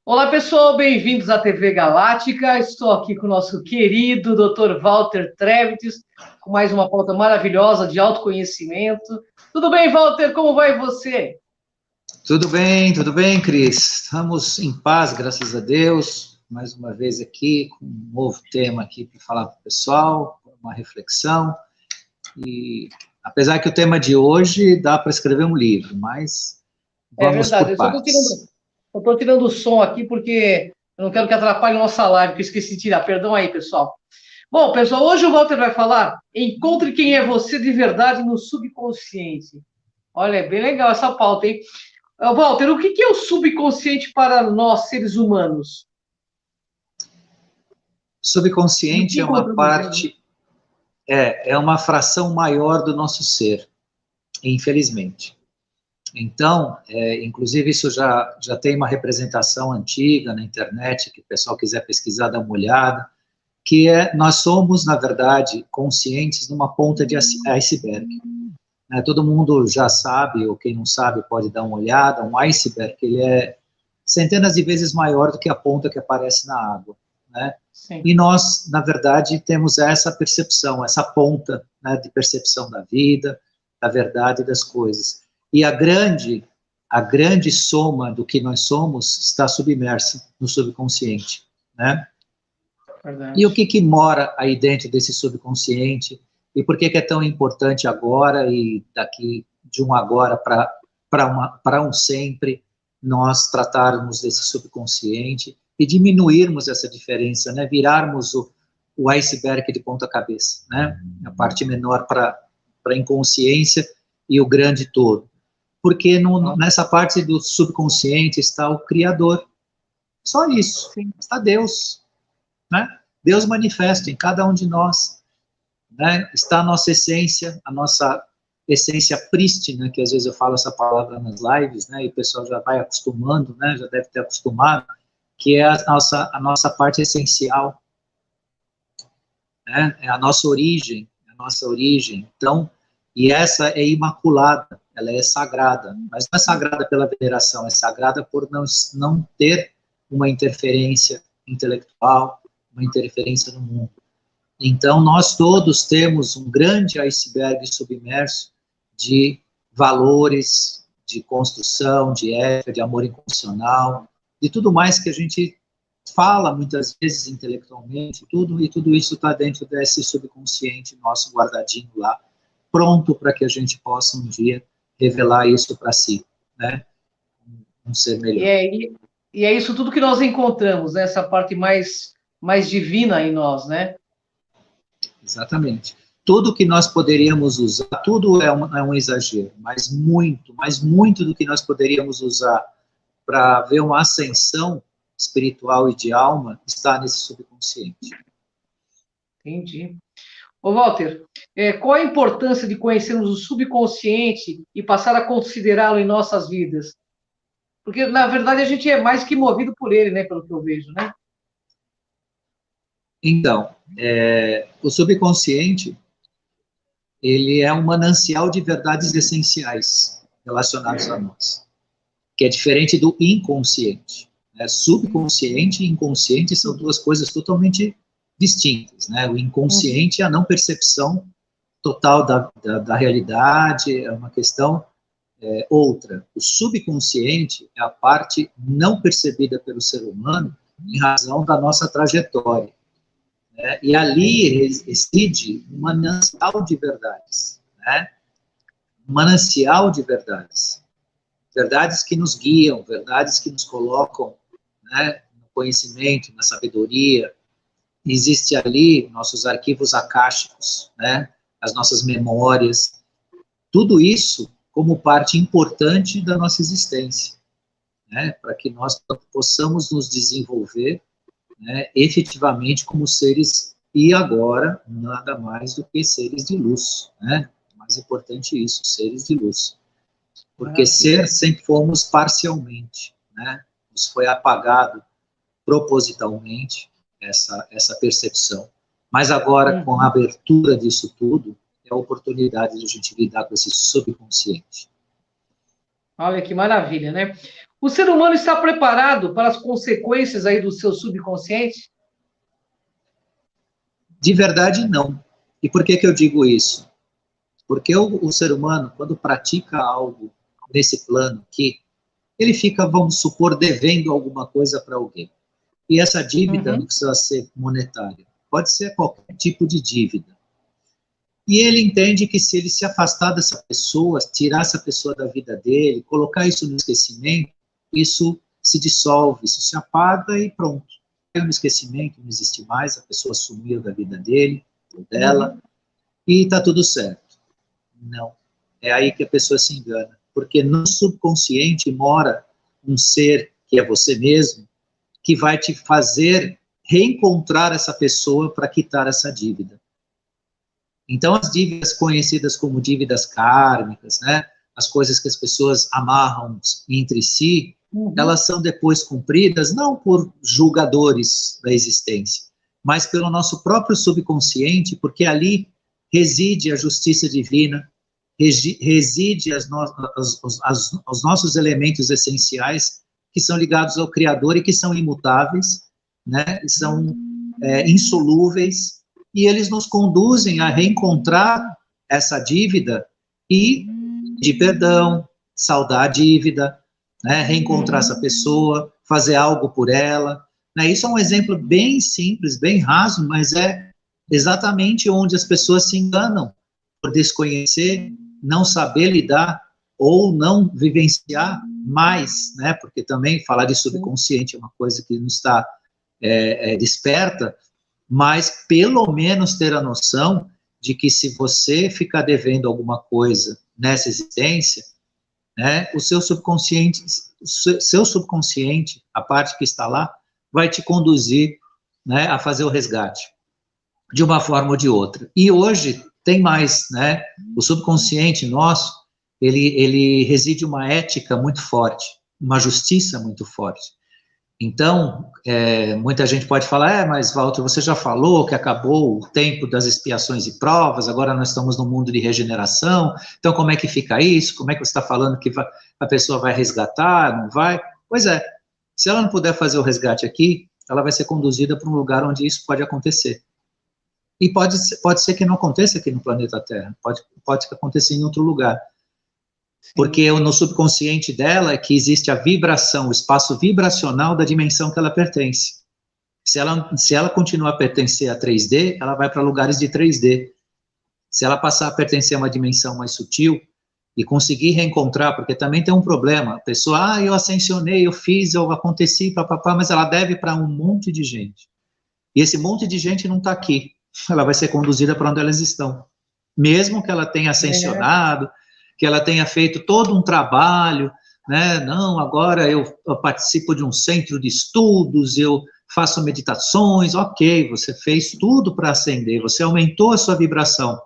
Olá, pessoal, bem-vindos à TV Galáctica. Estou aqui com o nosso querido Dr. Walter Trevithius, com mais uma pauta maravilhosa de autoconhecimento. Tudo bem, Walter? Como vai você? Tudo bem, Cris. Estamos em paz, graças a Deus. Mais uma vez aqui, com um novo tema aqui para falar para o pessoal, uma reflexão. E apesar que o tema de hoje dá para escrever um livro, mas É vamos verdade, por eu só partes. estou tirando o som aqui porque eu não quero que atrapalhe a nossa live, que eu esqueci de tirar. Perdão aí, pessoal. Bom, pessoal, hoje o Walter vai falar: encontre quem é você de verdade no subconsciente. Olha, é bem legal essa pauta, hein? Walter, o que é o subconsciente para nós, seres humanos? No Subconsciente que é uma encontramos ele? parte, é uma fração maior do nosso ser, infelizmente. Então, inclusive isso já tem uma representação antiga na internet, que o pessoal quiser pesquisar, dá uma olhada, que nós somos, na verdade, conscientes numa ponta de iceberg. Né? Todo mundo já sabe, ou quem não sabe pode dar uma olhada, um iceberg, ele é centenas de vezes maior do que a ponta que aparece na água. Né? Sim. E nós, na verdade, temos essa percepção, essa ponta, né, de percepção da vida, da verdade das coisas. E a grande soma do que nós somos está submersa no subconsciente, né? E o Verdade. que mora aí dentro desse subconsciente? E por que é tão importante agora e daqui de um agora para um sempre nós tratarmos desse subconsciente e diminuirmos essa diferença, né? Virarmos o iceberg de ponta cabeça, né? A parte menor para a inconsciência e o grande todo. Porque nessa parte do subconsciente está o Criador. Só isso. Sim. Está Deus, né? Deus manifesta em cada um de nós, né? Está a nossa essência prístina, que às vezes eu falo essa palavra nas lives, né? E o pessoal já vai acostumando, né? Já deve ter acostumado, que é a nossa parte essencial, né? É a nossa origem, Então, e essa é imaculada, ela é sagrada, mas não é sagrada pela veneração, é sagrada por não ter uma interferência intelectual, uma interferência no mundo. Então, nós todos temos um grande iceberg submerso de valores, de construção, de ética, de amor incondicional, de tudo mais que a gente fala muitas vezes intelectualmente, e tudo isso está dentro desse subconsciente nosso guardadinho lá, pronto para que a gente possa um dia revelar isso para si, né? Um ser E melhor. é, e é isso tudo que nós encontramos, né? Essa parte mais divina em nós, né? Exatamente. Tudo que nós poderíamos usar, tudo é um exagero, mas muito do que nós poderíamos usar para ver uma ascensão espiritual e de alma está nesse subconsciente. Entendi. Ô, Walter, qual a importância de conhecermos o subconsciente e passar a considerá-lo em nossas vidas? Porque, na verdade, a gente é mais que movido por ele, né? Pelo que eu vejo, né? Então, o subconsciente, ele é um manancial de verdades essenciais relacionados a nós, que é diferente do inconsciente. Né? Subconsciente e inconsciente são duas coisas totalmente distintas. Né? O inconsciente é a não percepção total da realidade, é uma questão outra. O subconsciente é a parte não percebida pelo ser humano em razão da nossa trajetória. Né? E ali reside um manancial de verdades. Né? Um manancial de verdades. Verdades que nos guiam, verdades que nos colocam, né, no conhecimento, na sabedoria. Existe ali nossos arquivos akáshicos, né, as nossas memórias, tudo isso como parte importante da nossa existência, né, para que nós possamos nos desenvolver, né, efetivamente como seres, e agora nada mais do que seres de luz, né, mais importante isso, seres de luz. Porque Maravilha. ser sempre fomos parcialmente, né? Nos foi apagado propositalmente essa percepção. Mas agora, com a abertura disso tudo, é a oportunidade de a gente lidar com esse subconsciente. Olha que maravilha, né? O ser humano está preparado para as consequências aí do seu subconsciente? De verdade, não. E por que eu digo isso? Porque o ser humano, quando pratica algo nesse plano aqui, ele fica, vamos supor, devendo alguma coisa para alguém. E essa dívida não precisa ser monetária, pode ser qualquer tipo de dívida. E ele entende que se ele se afastar dessa pessoa, tirar essa pessoa da vida dele, colocar isso no esquecimento, isso se dissolve, isso se apaga e pronto. Caiu no esquecimento, não existe mais, a pessoa sumiu da vida dele, ou dela, e está tudo certo. Não. É aí que a pessoa se engana. Porque no subconsciente mora um ser, que é você mesmo, que vai te fazer reencontrar essa pessoa para quitar essa dívida. Então, as dívidas conhecidas como dívidas kármicas, né, as coisas que as pessoas amarram entre si, elas são depois cumpridas não por julgadores da existência, mas pelo nosso próprio subconsciente, porque ali reside a justiça divina, reside os nossos elementos essenciais, que são ligados ao Criador e que são imutáveis, né, são insolúveis, e eles nos conduzem a reencontrar essa dívida e pedir perdão, saldar a dívida, né, reencontrar essa pessoa, fazer algo por ela. Né? Isso é um exemplo bem simples, bem raso, mas é exatamente onde as pessoas se enganam, por desconhecer, não saber lidar ou não vivenciar mais, né? Porque também falar de subconsciente é uma coisa que não está desperta, mas pelo menos ter a noção de que se você ficar devendo alguma coisa nessa existência, né, o seu subconsciente, a parte que está lá, vai te conduzir, né, a fazer o resgate, de uma forma ou de outra. E hoje tem mais, né, o subconsciente nosso, ele reside uma ética muito forte, uma justiça muito forte. Então, muita gente pode falar, mas Walter, você já falou que acabou o tempo das expiações e provas, agora nós estamos no mundo de regeneração, então como é que fica isso? Como é que você está falando que a pessoa vai resgatar, não vai? Pois é, se ela não puder fazer o resgate aqui, ela vai ser conduzida para um lugar onde isso pode acontecer. E pode ser que não aconteça aqui no planeta Terra, pode acontecer em outro lugar. Porque no subconsciente dela é que existe a vibração, o espaço vibracional da dimensão que ela pertence. Se ela continuar a pertencer a 3D, ela vai para lugares de 3D. Se ela passar a pertencer a uma dimensão mais sutil e conseguir reencontrar, porque também tem um problema, a pessoa, eu ascensionei, eu fiz, eu aconteci, papapá, mas ela deve para um monte de gente. E esse monte de gente não está aqui. Ela vai ser conduzida para onde elas estão. Mesmo que ela tenha ascensionado, que ela tenha feito todo um trabalho, né? Não, agora eu participo de um centro de estudos, eu faço meditações, ok, você fez tudo para ascender, você aumentou a sua vibração.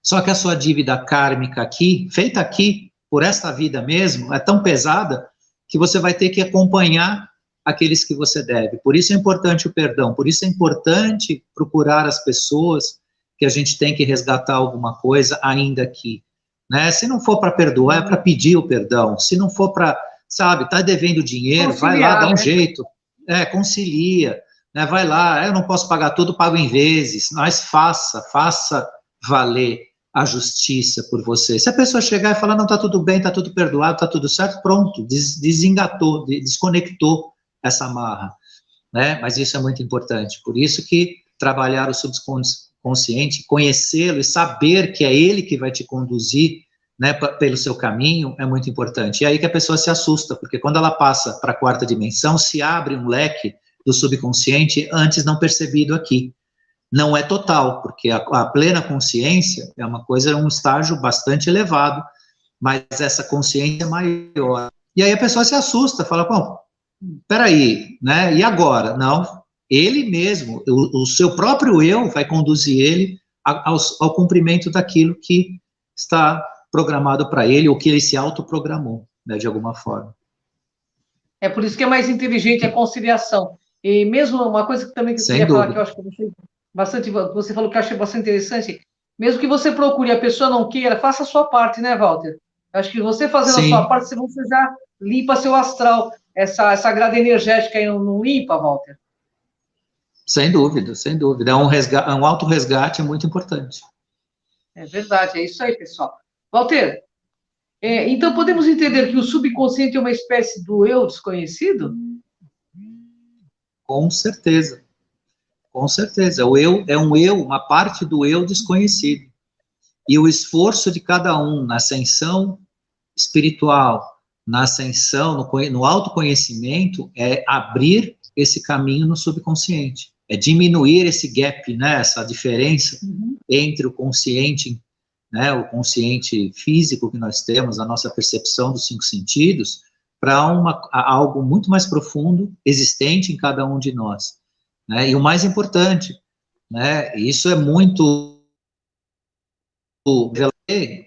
Só que a sua dívida kármica aqui, feita aqui, por esta vida mesmo, é tão pesada que você vai ter que acompanhar aqueles que você deve. Por isso é importante o perdão, por isso é importante procurar as pessoas que a gente tem que resgatar alguma coisa ainda aqui. Né? Se não for para perdoar, é para pedir o perdão. Se não for para, sabe, tá devendo dinheiro, conciliar, vai lá, dá um jeito. Concilia. Né? Vai lá, eu não posso pagar tudo, pago em vezes. Mas faça valer a justiça por você. Se a pessoa chegar e falar, não, tá tudo bem, tá tudo perdoado, tá tudo certo, pronto, desengatou, desconectou essa amarra. Né? Mas isso é muito importante. Por isso que trabalhar o subconsciente, conhecê-lo e saber que é ele que vai te conduzir, né, pelo seu caminho, é muito importante. E aí que a pessoa se assusta, porque quando ela passa para a 4ª dimensão, se abre um leque do subconsciente antes não percebido aqui. Não é total, porque a plena consciência é uma coisa, é um estágio bastante elevado, mas essa consciência é maior. E aí a pessoa se assusta, fala, bom, peraí, né, e agora? Não, ele mesmo, o seu próprio eu vai conduzir ele ao cumprimento daquilo que está programado para ele, ou que ele se autoprogramou, né, de alguma forma. É por isso que é mais inteligente a conciliação. E mesmo uma coisa que também que eu queria falar, que eu acho que você falou que eu achei bastante interessante, mesmo que você procure e a pessoa não queira, faça a sua parte, né, Walter? Eu acho que você fazendo a sua parte, você já limpa seu astral. Essa grade energética aí não limpa, Walter? Sem dúvida, sem dúvida. É um autorresgate muito importante. É verdade, é isso aí, pessoal. Walter, então podemos entender que o subconsciente é uma espécie do eu desconhecido? Com certeza. Com certeza. O eu é um eu, uma parte do eu desconhecido. E o esforço de cada um na ascensão espiritual, na ascensão, no autoconhecimento, é abrir esse caminho no subconsciente. É diminuir esse gap, né, essa diferença entre o consciente, né, o consciente físico que nós temos, a nossa percepção dos 5 sentidos, para algo muito mais profundo, existente em cada um de nós. Né? E o mais importante, né, isso é muito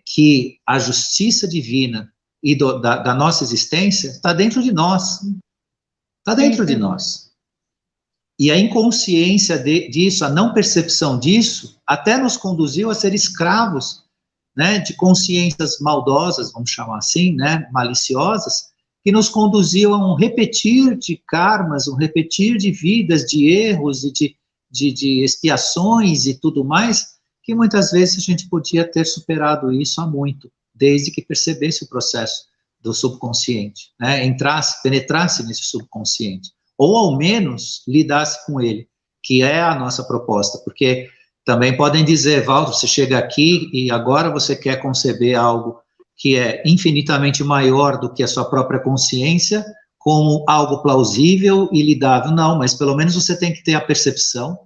que a justiça divina e da nossa existência está dentro de nós. Está dentro de nós. E a inconsciência disso, a não percepção disso, até nos conduziu a ser escravos, né, de consciências maldosas, vamos chamar assim, né, maliciosas, que nos conduziu a um repetir de karmas, um repetir de vidas, de erros e de expiações e tudo mais, que muitas vezes a gente podia ter superado isso há muito, desde que percebesse o processo do subconsciente, né, penetrasse nesse subconsciente, ou ao menos lidasse com ele, que é a nossa proposta, porque também podem dizer, Walter, você chega aqui e agora você quer conceber algo que é infinitamente maior do que a sua própria consciência, como algo plausível e lidável. Não, mas pelo menos você tem que ter a percepção,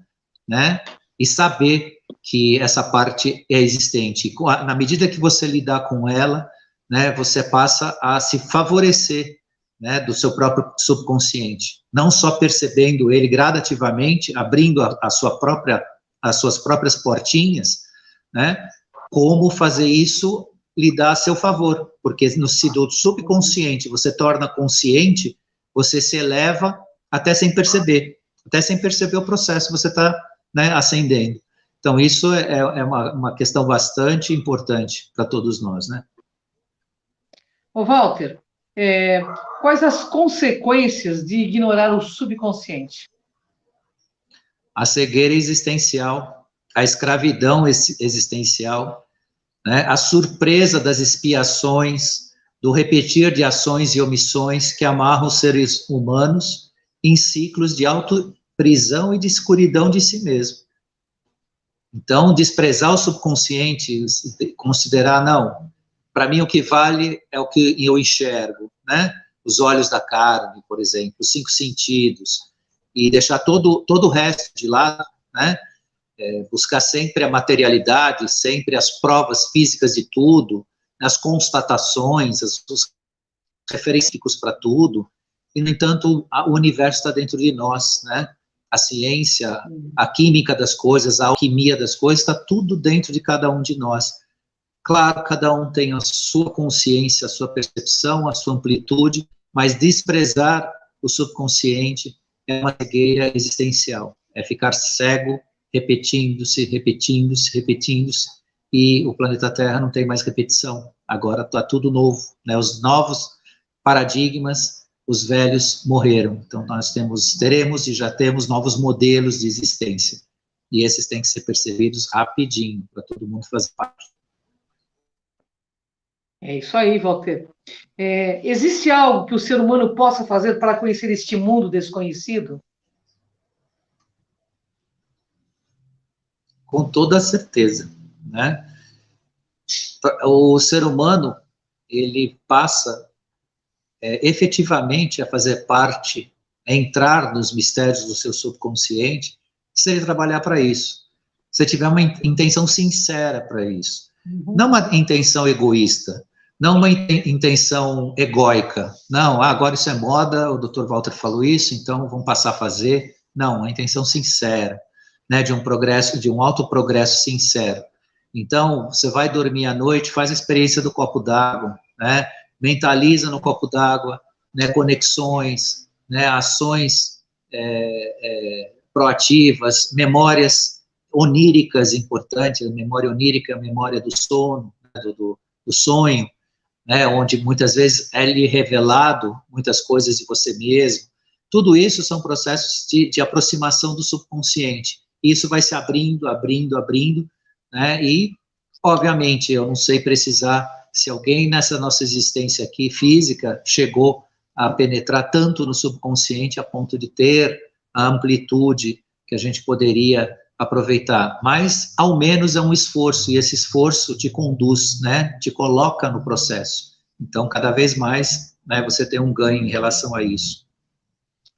né, e saber que essa parte é existente. Na medida que você lidar com ela, né, você passa a se favorecer, né, do seu próprio subconsciente, não só percebendo ele gradativamente, abrindo as suas próprias portinhas, né, como fazer isso lhe dá a seu favor, porque se do subconsciente você torna consciente, você se eleva até sem perceber o processo, você está, né, ascendendo. Então, isso é uma questão bastante importante para todos nós, né? Ô, Walter, quais as consequências de ignorar o subconsciente? A cegueira existencial, a escravidão existencial, né? A surpresa das expiações, do repetir de ações e omissões que amarram os seres humanos em ciclos de autoprisão e de escuridão de si mesmo. Então, desprezar o subconsciente, considerar, não, para mim o que vale é o que eu enxergo, né? Os olhos da carne, por exemplo, os 5 sentidos, e deixar todo o resto de lado, né? Buscar sempre a materialidade, sempre as provas físicas de tudo, as constatações, os referenciais para tudo, e, no entanto, o universo está dentro de nós, né? A ciência, a química das coisas, a alquimia das coisas, está tudo dentro de cada um de nós. Claro, cada um tem a sua consciência, a sua percepção, a sua amplitude, mas desprezar o subconsciente é uma cegueira existencial, é ficar cego, repetindo-se, e o planeta Terra não tem mais repetição. Agora está tudo novo, né? Os novos paradigmas, os velhos morreram. Então, nós teremos e já temos novos modelos de existência. E esses têm que ser percebidos rapidinho, para todo mundo fazer parte. É isso aí, Walter. Existe algo que o ser humano possa fazer para conhecer este mundo desconhecido? Com toda certeza, né? O ser humano, ele passa efetivamente a fazer parte, a entrar nos mistérios do seu subconsciente, se ele trabalhar para isso, se tiver uma intenção sincera para isso. Não uma intenção egoísta, não uma intenção egóica. Não, agora isso é moda, o Dr. Walter falou isso, então vamos passar a fazer. Não, uma intenção sincera, né, de um progresso, de um autoprogresso sincero. Então, você vai dormir à noite, faz a experiência do copo d'água, né, mentaliza no copo d'água, né, conexões, né, ações proativas, memórias oníricas importantes, a memória onírica, a memória do sono, né, do sonho, né, onde muitas vezes é lhe revelado muitas coisas de você mesmo. Tudo isso são processos de aproximação do subconsciente. Isso vai se abrindo, abrindo, abrindo, né, e, obviamente, eu não sei precisar se alguém nessa nossa existência aqui, física, chegou a penetrar tanto no subconsciente a ponto de ter a amplitude que a gente poderia aproveitar, mas ao menos é um esforço, e esse esforço te conduz, né, te coloca no processo. Então, cada vez mais, né, você tem um ganho em relação a isso,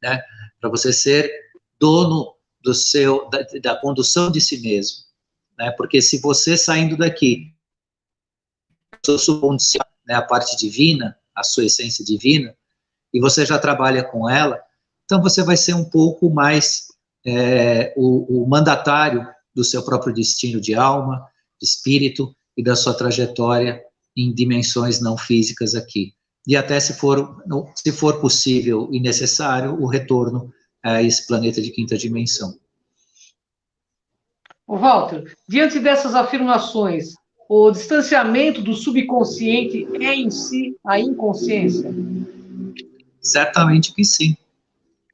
né, para você ser dono do seu, da condução de si mesmo, né, porque se você saindo daqui, seu subconsciente, né, a parte divina, a sua essência divina, e você já trabalha com ela, então você vai ser um pouco mais o mandatário do seu próprio destino de alma, de espírito e da sua trajetória em dimensões não físicas aqui. E até se for possível e necessário, o retorno a esse planeta de quinta dimensão. Ô, Walter, diante dessas afirmações, o distanciamento do subconsciente é em si a inconsciência? Certamente que sim.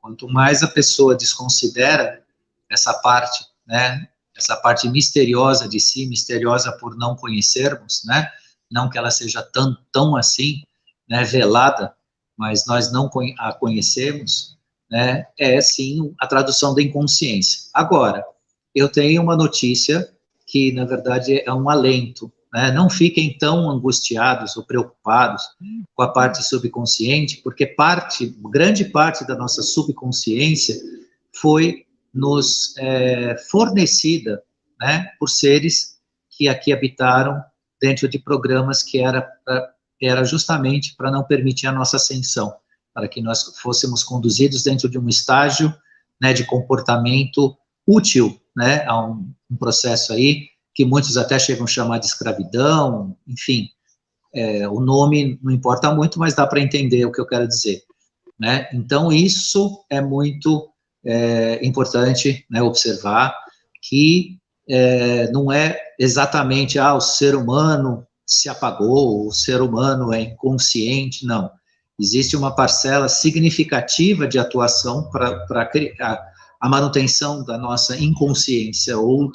Quanto mais a pessoa desconsidera essa parte, né, essa parte misteriosa de si, misteriosa por não conhecermos, né, não que ela seja tão assim, né, velada, mas nós não a conhecemos, né, é sim a tradução da inconsciência. Agora, eu tenho uma notícia que, na verdade, é um alento, né, não fiquem tão angustiados ou preocupados com a parte subconsciente, porque grande parte da nossa subconsciência foi nos fornecida, né, por seres que aqui habitaram dentro de programas que era justamente para não permitir a nossa ascensão, para que nós fôssemos conduzidos dentro de um estágio, né, de comportamento útil, né, a um processo aí que muitos até chegam a chamar de escravidão, enfim, o nome não importa muito, mas dá para entender o que eu quero dizer, né? Então, isso é muito importante, né, observar que não é exatamente, o ser humano se apagou, o ser humano é inconsciente, não. Existe uma parcela significativa de atuação para a manutenção da nossa inconsciência ou o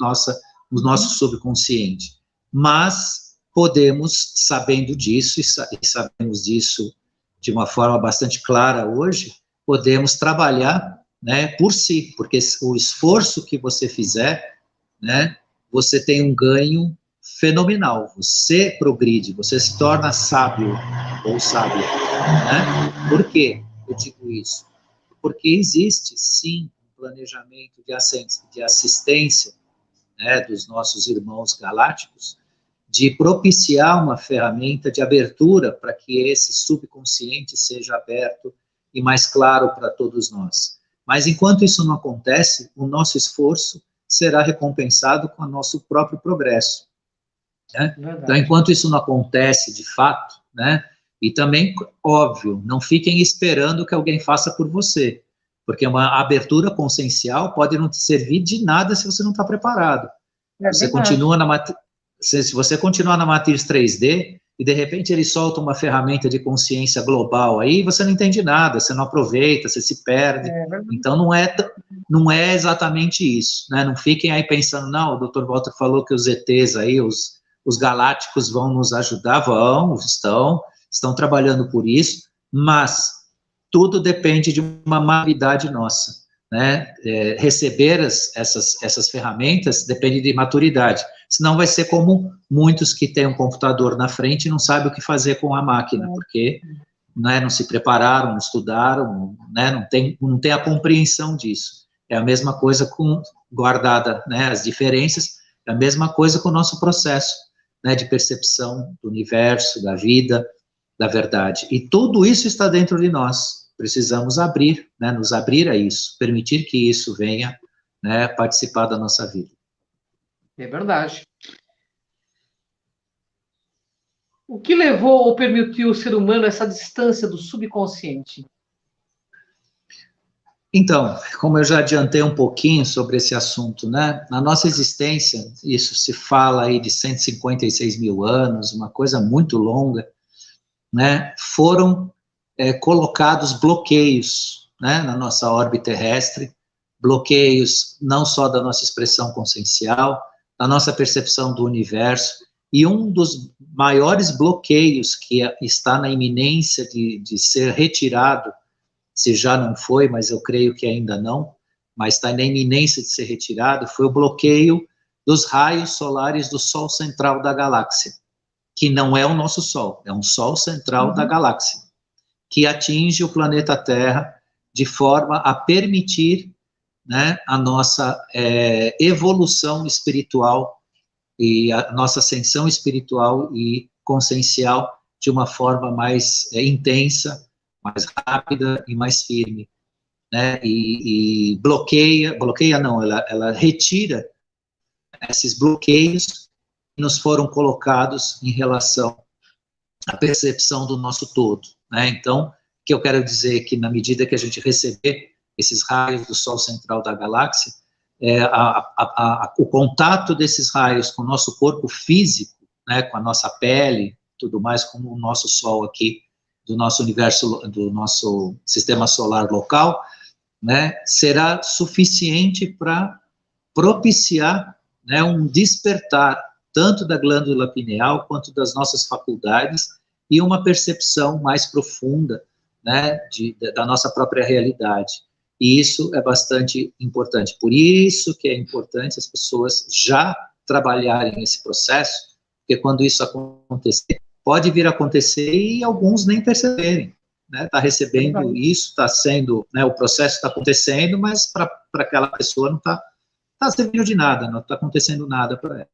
nosso subconsciente. Mas podemos, sabendo disso, e sabemos disso de uma forma bastante clara hoje, podemos trabalhar, né, por si, porque o esforço que você fizer, né, você tem um ganho fenomenal, você progride, você se torna sábio ou sábia, né? Por que eu digo isso? Porque existe, sim, um planejamento de assistência, né, dos nossos irmãos galácticos, de propiciar uma ferramenta de abertura para que esse subconsciente seja aberto e mais claro para todos nós. Mas enquanto isso não acontece, o nosso esforço será recompensado com o nosso próprio progresso, né? Então, enquanto isso não acontece de fato, né, e também, óbvio, não fiquem esperando que alguém faça por você, porque uma abertura consciencial pode não te servir de nada se você não está preparado. Você continua se você continuar na matriz 3D, e de repente ele solta uma ferramenta de consciência global aí, você não entende nada, você não aproveita, você se perde. Então não é exatamente isso, né? Não fiquem aí pensando, não, o Dr. Walter falou que os ETs aí, os galácticos vão nos ajudar, estão trabalhando por isso, mas tudo depende de uma maturidade nossa, né? Receber essas ferramentas depende de maturidade, senão vai ser como muitos que têm um computador na frente e não sabem o que fazer com a máquina, porque, né, não se prepararam, não estudaram, né, não tem a compreensão disso. É a mesma coisa guardada, né, as diferenças, é a mesma coisa com o nosso processo, né, de percepção do universo, da vida, da verdade. E tudo isso está dentro de nós. Precisamos abrir, né, nos abrir a isso, permitir que isso venha, né, participar da nossa vida. É verdade. O que levou ou permitiu o ser humano a essa distância do subconsciente? Então, como eu já adiantei um pouquinho sobre esse assunto, né, na nossa existência, isso se fala aí de 156 mil anos, uma coisa muito longa, né, foram colocados bloqueios, né, na nossa órbita terrestre, bloqueios não só da nossa expressão consciencial, da nossa percepção do universo, e um dos maiores bloqueios que está na iminência de ser retirado, se já não foi, mas eu creio que ainda não, mas está na iminência de ser retirado, foi o bloqueio dos raios solares do Sol central da galáxia, que não é o nosso Sol, é um Sol central da galáxia, que atinge o planeta Terra de forma a permitir, né, a nossa evolução espiritual e a nossa ascensão espiritual e consciencial de uma forma mais intensa, mais rápida e mais firme, né, e bloqueia não, ela retira esses bloqueios que nos foram colocados em relação à percepção do nosso todo, né. Então, o que eu quero dizer é que, na medida que a gente receber esses raios do Sol central da galáxia, o contato desses raios com o nosso corpo físico, né, com a nossa pele, tudo mais, como o nosso Sol aqui, do nosso universo, do nosso sistema solar local, né, será suficiente para propiciar, né, um despertar, tanto da glândula pineal, quanto das nossas faculdades, e uma percepção mais profunda, né, da nossa própria realidade. E isso é bastante importante. Por isso que é importante as pessoas já trabalharem esse processo, porque quando isso acontecer, pode vir a acontecer e alguns nem perceberem, né? Está recebendo isso, está sendo, né, o processo está acontecendo, mas para aquela pessoa não está servindo de nada, não está acontecendo nada para ela.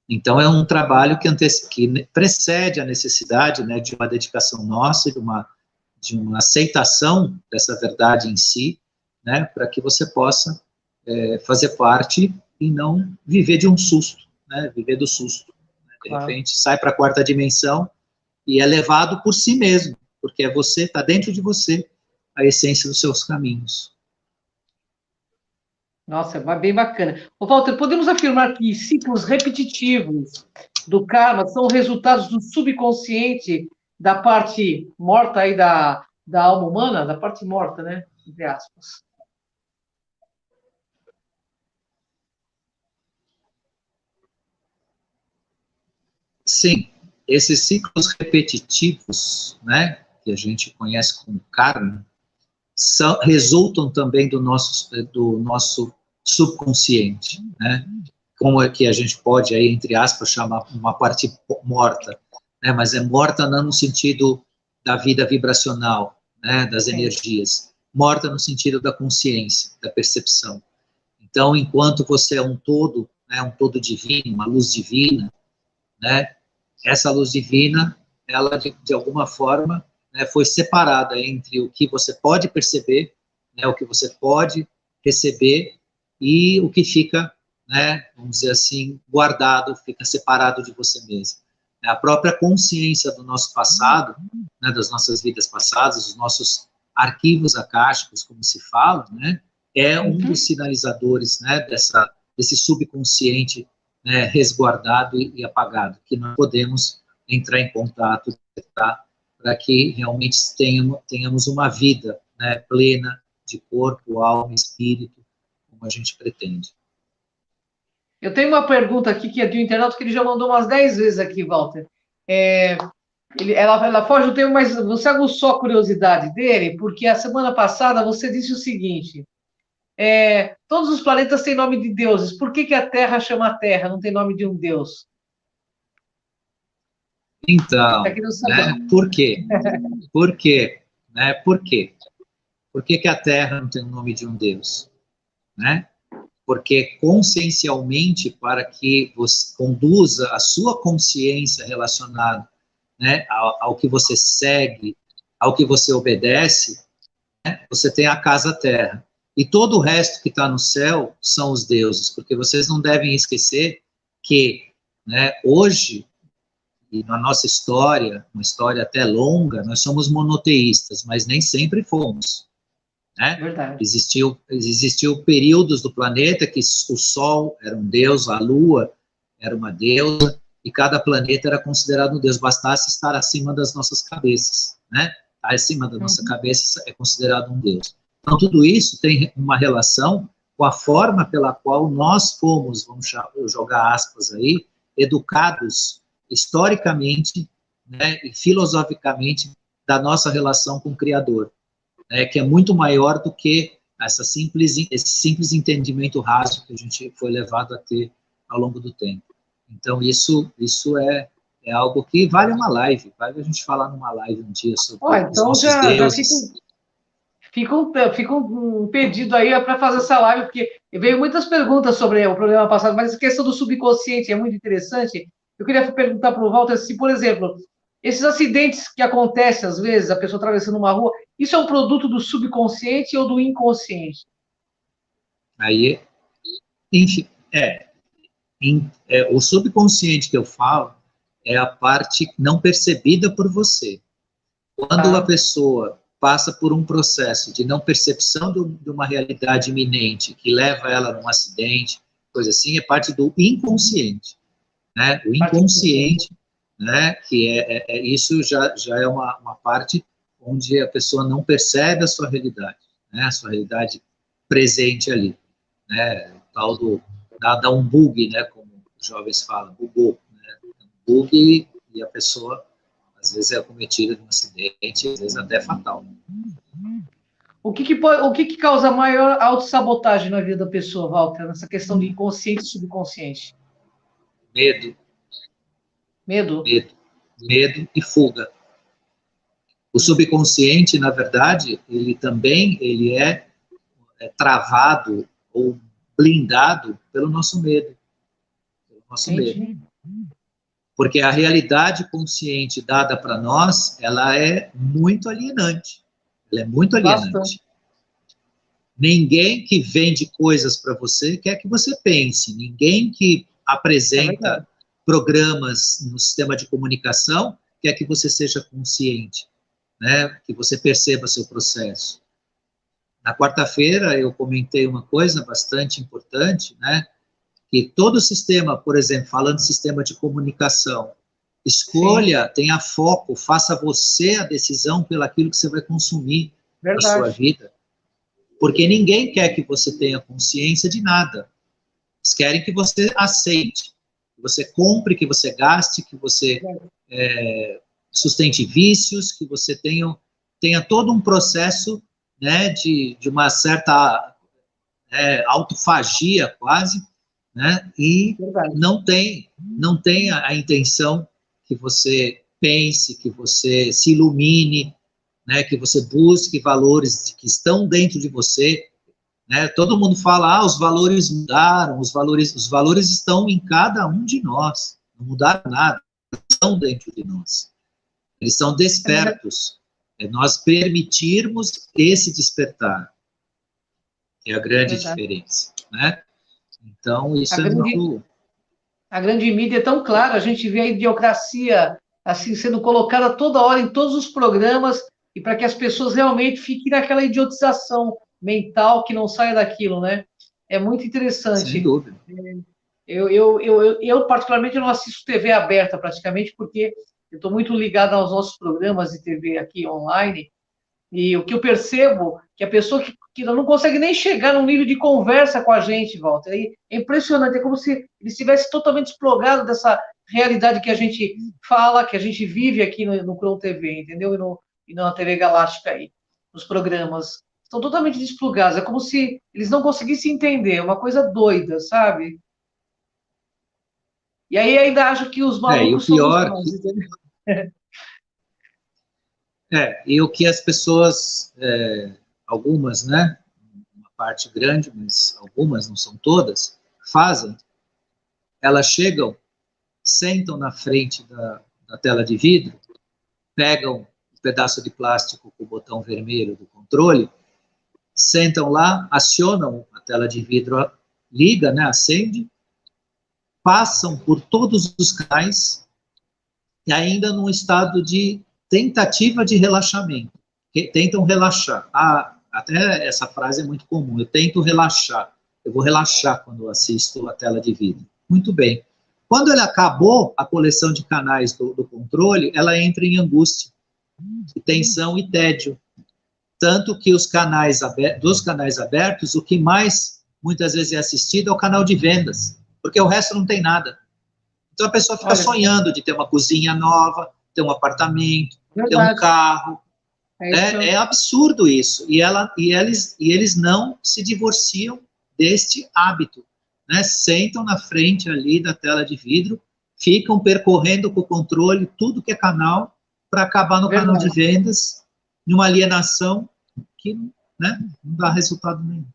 Então, é um trabalho que precede a necessidade, né, de uma dedicação nossa, de uma aceitação dessa verdade em si, né, para que você possa fazer parte e não viver de um susto, né, viver do susto. Né, de repente, sai para a quarta dimensão e é levado por si mesmo, porque é você, está dentro de você a essência dos seus caminhos. Nossa, é bem bacana. Ô, Walter, podemos afirmar que ciclos repetitivos do karma são resultados do subconsciente da parte morta aí da alma humana, da parte morta, né? Entre aspas. Sim, esses ciclos repetitivos, né, que a gente conhece como karma, resultam também do nosso subconsciente, né, como é que a gente pode, aí, entre aspas, chamar uma parte morta, né, mas é morta não no sentido da vida vibracional, né, das energias, morta no sentido da consciência, da percepção. Então, enquanto você é um todo, né, um todo divino, uma luz divina, né, essa luz divina, ela, de alguma forma, né, foi separada entre o que você pode perceber, né, o que você pode receber, e o que fica, né, vamos dizer assim, guardado, fica separado de você mesmo. A própria consciência do nosso passado, né, das nossas vidas passadas, os nossos arquivos akáshicos, como se fala, né, é um dos sinalizadores, né, desse subconsciente, né, resguardado e apagado, que nós podemos entrar em contato para que realmente tenhamos uma vida, né, plena de corpo, alma, espírito, como a gente pretende. Eu tenho uma pergunta aqui que é de um internauta que ele já mandou umas 10 vezes aqui, Walter. Ela foge do tema, mas você aguçou a curiosidade dele, porque a semana passada você disse o seguinte: todos os planetas têm nome de deuses, por que a Terra chama Terra, não tem nome de um deus? Então, né, por quê? Por quê? Né, por quê? Por que a Terra não tem o nome de um deus? Né? Porque consciencialmente, para que você conduza a sua consciência relacionada, né, ao que você segue, ao que você obedece, né, você tem a casa Terra. E todo o resto que está no céu são os deuses, porque vocês não devem esquecer que, né, hoje, e na nossa história, uma história até longa, nós somos monoteístas, mas nem sempre fomos. Né? Verdade. Existiu períodos do planeta que o Sol era um deus, a Lua era uma deusa, e cada planeta era considerado um deus, bastasse estar acima das nossas cabeças, né? Acima da nossa cabeça é considerado um deus. Então, tudo isso tem uma relação com a forma pela qual nós fomos, vamos jogar aspas aí, educados historicamente, né, e filosoficamente da nossa relação com o Criador, né, que é muito maior do que esse simples entendimento raso que a gente foi levado a ter ao longo do tempo. Então, isso é algo que vale uma live, vale a gente falar numa live um dia sobre os Então nossos já deuses. fica um pedido aí para fazer essa live, porque veio muitas perguntas sobre o programa passado, mas a questão do subconsciente é muito interessante. Eu queria perguntar para o Walter se, por exemplo, esses acidentes que acontecem às vezes, a pessoa atravessando uma rua, isso é um produto do subconsciente ou do inconsciente? Aí, enfim, o subconsciente que eu falo é a parte não percebida por você. Quando a pessoa passa por um processo de não percepção de uma realidade iminente que leva ela a um acidente, coisa assim, é parte do inconsciente, né? O inconsciente, né? Que isso já é uma parte onde a pessoa não percebe a sua realidade, né? A sua realidade presente ali, né? O tal dá um bug, né? Como os jovens falam, bugou, né? Um bug e a pessoa às vezes é acometida de um acidente, às vezes até fatal. O que causa maior autossabotagem na vida da pessoa, Walter, nessa questão de inconsciente e subconsciente? Medo. Medo? Medo e fuga. O subconsciente, na verdade, ele também é travado ou blindado pelo nosso medo. Pelo nosso medo. Porque a realidade consciente dada para nós, ela é muito alienante. Ela é muito alienante. Bastante. Ninguém que vende coisas para você quer que você pense. Ninguém que apresenta programas no sistema de comunicação quer que você seja consciente, né? Que você perceba seu processo. Na quarta-feira eu comentei uma coisa bastante importante, né? Que todo sistema, por exemplo, falando de sistema de comunicação, escolha, Sim. tenha foco, faça você a decisão pelo aquilo que você vai consumir na sua vida. Porque ninguém quer que você tenha consciência de nada. Eles querem que você aceite, que você compre, que você gaste, que você sustente vícios, que você tenha todo um processo, né, de uma certa autofagia quase, né, e não tem a intenção que você pense, que você se ilumine, né, que você busque valores que estão dentro de você, né? Todo mundo fala, os valores mudaram, os valores estão em cada um de nós, não mudaram nada, estão dentro de nós. Eles são despertos. É nós permitirmos esse despertar, que é a grande diferença, né? Então, isso muito... A grande mídia é tão clara, a gente vê a idiocracia assim sendo colocada toda hora em todos os programas, e para que as pessoas realmente fiquem naquela idiotização mental que não saia daquilo, né? É muito interessante. Sem dúvida. Eu particularmente, não assisto TV aberta praticamente, porque eu estou muito ligado aos nossos programas de TV aqui online, e o que eu percebo que a pessoa que não consegue nem chegar num nível de conversa com a gente, Walter, é impressionante, é como se ele estivesse totalmente desplugado dessa realidade que a gente fala, que a gente vive aqui no Cron TV, entendeu? E na TV Galáctica aí, nos programas. Estão totalmente desplugados, é como se eles não conseguissem entender, é uma coisa doida, sabe? E aí ainda acho que os malucos e o pior, somos nós, entendeu? E o que as pessoas, algumas, né, uma parte grande, mas algumas, não são todas, fazem, elas chegam, sentam na frente da tela de vidro, pegam um pedaço de plástico com o botão vermelho do controle, sentam lá, acionam a tela de vidro, liga, né, acende, passam por todos os canais e ainda num estado de tentativa de relaxamento. Tentam relaxar. Até essa frase é muito comum. Eu tento relaxar. Eu vou relaxar quando assisto a tela de vidro. Muito bem. Quando ele acabou a coleção de canais do controle, ela entra em angústia, tensão e tédio. Tanto que os canais dos canais abertos, o que mais muitas vezes é assistido é o canal de vendas, porque o resto não tem nada. Então a pessoa fica sonhando de ter uma cozinha nova, ter um apartamento, ter um carro. É absurdo isso. E eles não se divorciam deste hábito. Né? Sentam na frente ali da tela de vidro, ficam percorrendo com o controle tudo que é canal, para acabar no canal de vendas, numa alienação que, né, não dá resultado nenhum.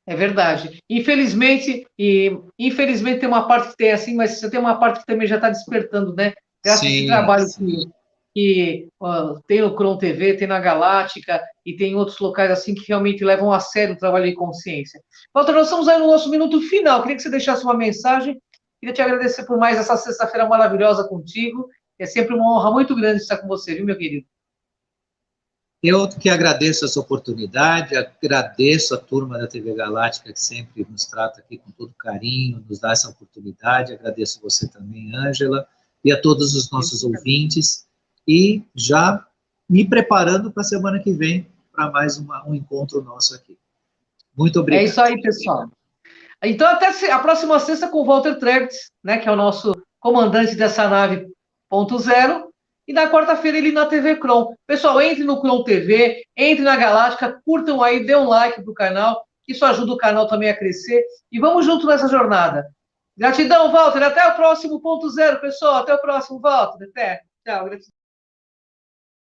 É verdade. Infelizmente tem uma parte que tem assim, mas você tem uma parte que também já está despertando, né? Graças a esse trabalho que tem no Cron TV, tem na Galáctica e tem em outros locais assim que realmente levam a sério o trabalho de consciência. Walter, nós estamos aí no nosso minuto final. Queria que você deixasse uma mensagem. Queria te agradecer por mais essa sexta-feira maravilhosa contigo. É sempre uma honra muito grande estar com você, viu, meu querido? Eu que agradeço essa oportunidade, agradeço a turma da TV Galáctica que sempre nos trata aqui com todo carinho, nos dá essa oportunidade, agradeço você também, Ângela, e a todos os nossos ouvintes, e já me preparando para a semana que vem, para mais um encontro nosso aqui. Muito obrigado. É isso aí, pessoal. Então, até a próxima sexta com o Walter Trebs, né, que é o nosso comandante dessa nave .0, e na quarta-feira ele na TV Cron. Pessoal, entre no Cron TV, entre na Galáctica, curtam aí, dê um like pro canal, isso ajuda o canal também a crescer, e vamos junto nessa jornada. Gratidão, Walter, até o próximo .0, pessoal, até o próximo, Walter, até, tchau, gratidão.